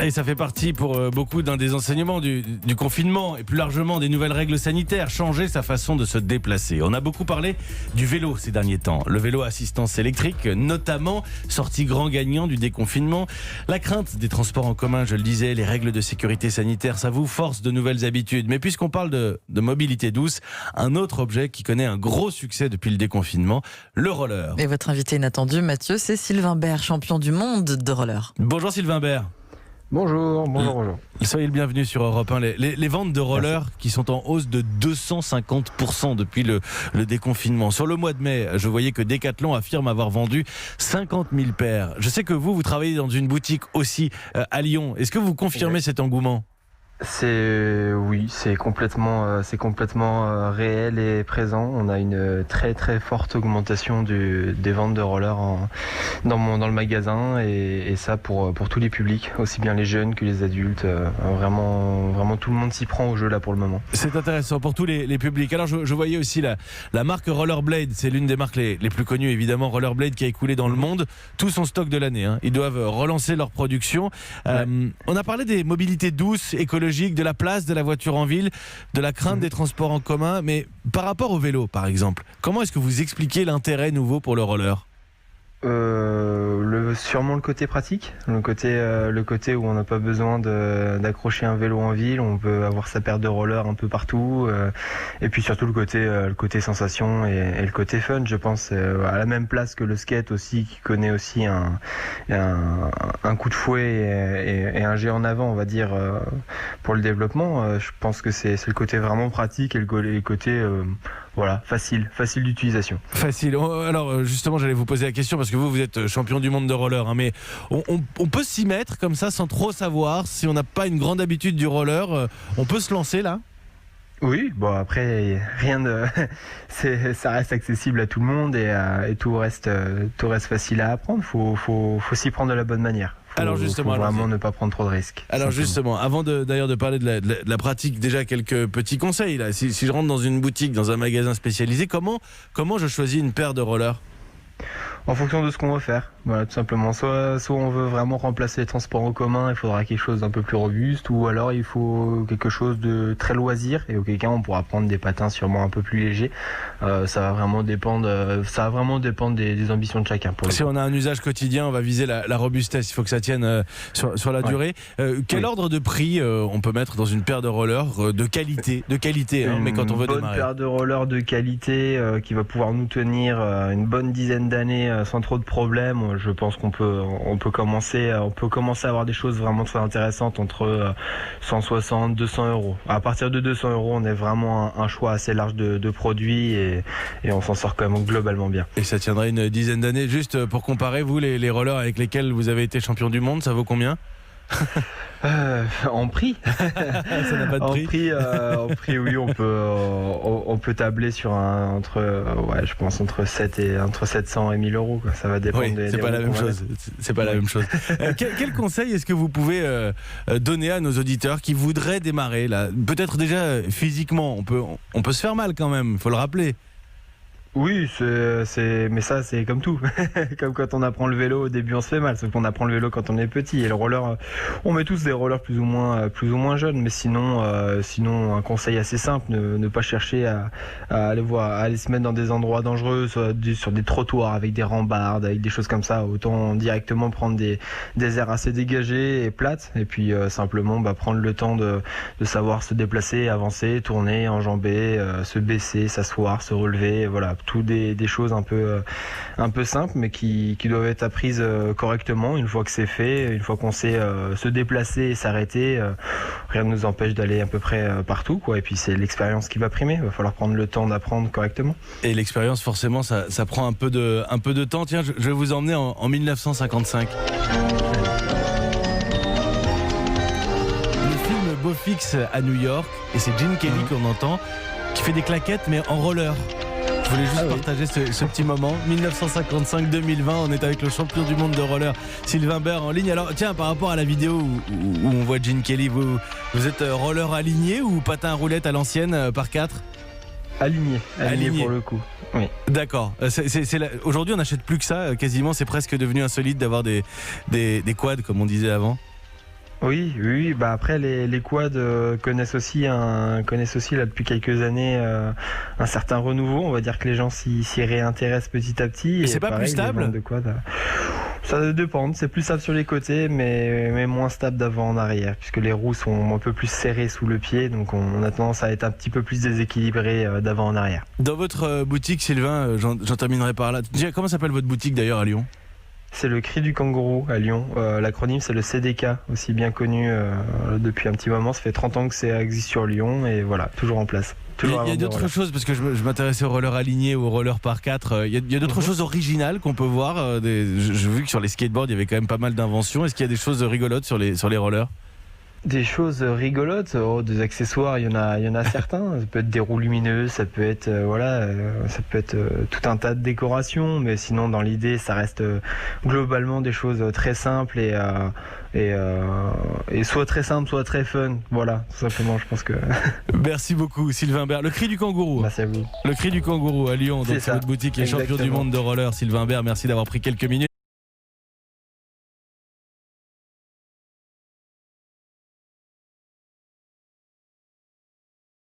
Et ça fait partie pour beaucoup d'un des enseignements du confinement et plus largement des nouvelles règles sanitaires, changer sa façon de se déplacer. On a beaucoup parlé du vélo ces derniers temps. Le vélo à assistance électrique, notamment, sorti grand gagnant du déconfinement. La crainte des transports en commun, je le disais, les règles de sécurité sanitaire, ça vous force de nouvelles habitudes. Mais puisqu'on parle de mobilité douce, un autre objet qui connaît un gros succès depuis le déconfinement, le roller. Et votre invité inattendu, Mathieu, c'est Sylvain Bert, champion du monde de roller. Bonjour Sylvain Bert. Bonjour. Soyez le bienvenu sur Europe 1. Les ventes de rollers qui sont en hausse de 250% depuis le déconfinement. Sur le mois de mai, je voyais que Decathlon affirme avoir vendu 50 000 paires. Je sais que vous travaillez dans une boutique aussi à Lyon. Est-ce que vous confirmez cet engouement ? C'est complètement réel et présent. On a une très très forte augmentation des ventes de rollers dans le magasin et ça pour tous les publics, aussi bien les jeunes que les adultes. Vraiment tout le monde s'y prend au jeu là pour le moment. C'est intéressant pour tous les publics. Alors je voyais aussi la marque Rollerblade, c'est l'une des marques les plus connues évidemment. Rollerblade qui a écoulé dans le monde tout son stock de l'année. Ils doivent relancer leur production. On a parlé des mobilités douces, écologiques, de la place de la voiture en ville, de la crainte des transports en commun, mais par rapport au vélo par exemple, comment est-ce que vous expliquez l'intérêt nouveau pour le roller ? Sûrement le côté pratique, le côté où on n'a pas besoin d'accrocher un vélo en ville, on peut avoir sa paire de rollers un peu partout, et puis surtout le côté sensation et le côté fun, je pense, à la même place que le skate aussi, qui connaît aussi un coup de fouet et un jet en avant, on va dire, pour le développement. Je pense que c'est le côté vraiment pratique et le côté facile d'utilisation. Facile. Alors justement, j'allais vous poser la question parce que vous êtes champion du monde de roller, mais on peut s'y mettre comme ça sans trop savoir. Si on n'a pas une grande habitude du roller, on peut se lancer là ? Oui, après ça reste accessible à tout le monde et tout reste facile à apprendre. Faut s'y prendre de la bonne manière. Alors justement, faut vraiment ne pas prendre trop de risques. Alors justement, avant de parler de la pratique, déjà quelques petits conseils là. Si je rentre dans une boutique, dans un magasin spécialisé, comment je choisis une paire de rollers ? En fonction de ce qu'on veut faire, voilà, tout simplement. Soit on veut vraiment remplacer les transports en commun, il faudra quelque chose d'un peu plus robuste, ou alors il faut quelque chose de très loisir, et auquel cas on pourra prendre des patins sûrement un peu plus légers. Ça va vraiment dépendre des ambitions de chacun. Si on a un usage quotidien, on va viser la robustesse, il faut que ça tienne sur la durée. Quel ordre de prix on peut mettre dans une paire de rollers de qualité, mais quand on veut démarrer ? Une bonne paire de rollers de qualité qui va pouvoir nous tenir une bonne dizaine d'années sans trop de problèmes. Je pense qu'on peut commencer à avoir des choses vraiment très intéressantes entre 160 200 euros. À partir de 200 euros, on est vraiment un choix assez large de produits et on s'en sort quand même globalement bien. Et ça tiendrait une dizaine d'années. Juste pour comparer, vous, les rollers avec lesquels vous avez été champion du monde, ça vaut combien ? En prix. Ça n'a pas de prix. En prix, oui, on peut tabler sur je pense entre 700 et 1000 euros, quoi. Ça va dépendre. Oui, c'est pas la même chose. C'est pas la même chose. Quel conseil est-ce que vous pouvez donner à nos auditeurs qui voudraient démarrer là ? Peut-être déjà physiquement, on peut se faire mal quand même. Il faut le rappeler. Oui, mais ça c'est comme tout. Comme quand on apprend le vélo, au début on se fait mal, sauf qu'on apprend le vélo quand on est petit. Et le roller, on met tous des rollers plus ou moins jeunes, mais sinon un conseil assez simple, ne pas chercher à aller se mettre dans des endroits dangereux, sur des trottoirs avec des rambardes, avec des choses comme ça. Autant directement prendre des aires assez dégagées et plates, et puis simplement prendre le temps de savoir se déplacer, avancer, tourner, enjamber, se baisser, s'asseoir, se relever, voilà. Tout des choses un peu simples, mais qui doivent être apprises correctement. Une fois que c'est fait, une fois qu'on sait se déplacer et s'arrêter, rien ne nous empêche d'aller à peu près partout, quoi. Et puis c'est l'expérience qui va primer. Il va falloir prendre le temps d'apprendre correctement. Et l'expérience, forcément, ça prend un peu de temps. Tiens, je vais vous emmener en 1955. Le film Beau Fixe à New York, et c'est Gene Kelly qu'on entend, qui fait des claquettes mais en roller. Je voulais juste partager ce petit moment. 1955-2020, on est avec le champion du monde de roller, Sylvain Bert, en ligne. Alors tiens, par rapport à la vidéo où on voit Gene Kelly, vous êtes roller aligné ou patin à roulette à l'ancienne par 4 ? Aligné pour le coup. Oui. D'accord. Aujourd'hui, on n'achète plus que ça. Quasiment, c'est presque devenu insolite d'avoir des quads, comme on disait avant. Oui. Bah après les quads connaissent aussi là depuis quelques années un certain renouveau. On va dire que les gens s'y réintéressent petit à petit. Et c'est pas pareil, plus stable les ventes de quads, ça va dépendre. C'est plus stable sur les côtés, mais moins stable d'avant en arrière, puisque les roues sont un peu plus serrées sous le pied, donc on a tendance à être un petit peu plus déséquilibré d'avant en arrière. Dans votre boutique, Sylvain, j'en terminerai par là. Déjà, comment s'appelle votre boutique d'ailleurs à Lyon ? C'est le Cri du Kangourou à Lyon. L'acronyme, c'est le CDK, aussi bien connu depuis un petit moment. Ça fait 30 ans que ça existe sur Lyon et voilà, toujours en place. Il y a d'autres choses, parce que je m'intéressais aux rollers alignés ou aux rollers par 4. Il y a d'autres choses originales qu'on peut voir. J'ai vu que sur les skateboards, il y avait quand même pas mal d'inventions. Est-ce qu'il y a des choses rigolotes sur les rollers ? Des choses rigolotes, des accessoires, il y en a certains. Ça peut être des roues lumineuses, ça peut être tout un tas de décorations, mais sinon dans l'idée, ça reste globalement des choses très simples et soit très simples, soit très fun. Voilà, tout simplement, je pense que. Merci beaucoup, Sylvain Bert. Le Cri du Kangourou. Merci à vous. Le Cri du Kangourou à Lyon, donc c'est votre boutique et champion du monde de roller. Sylvain Bert, merci d'avoir pris quelques minutes.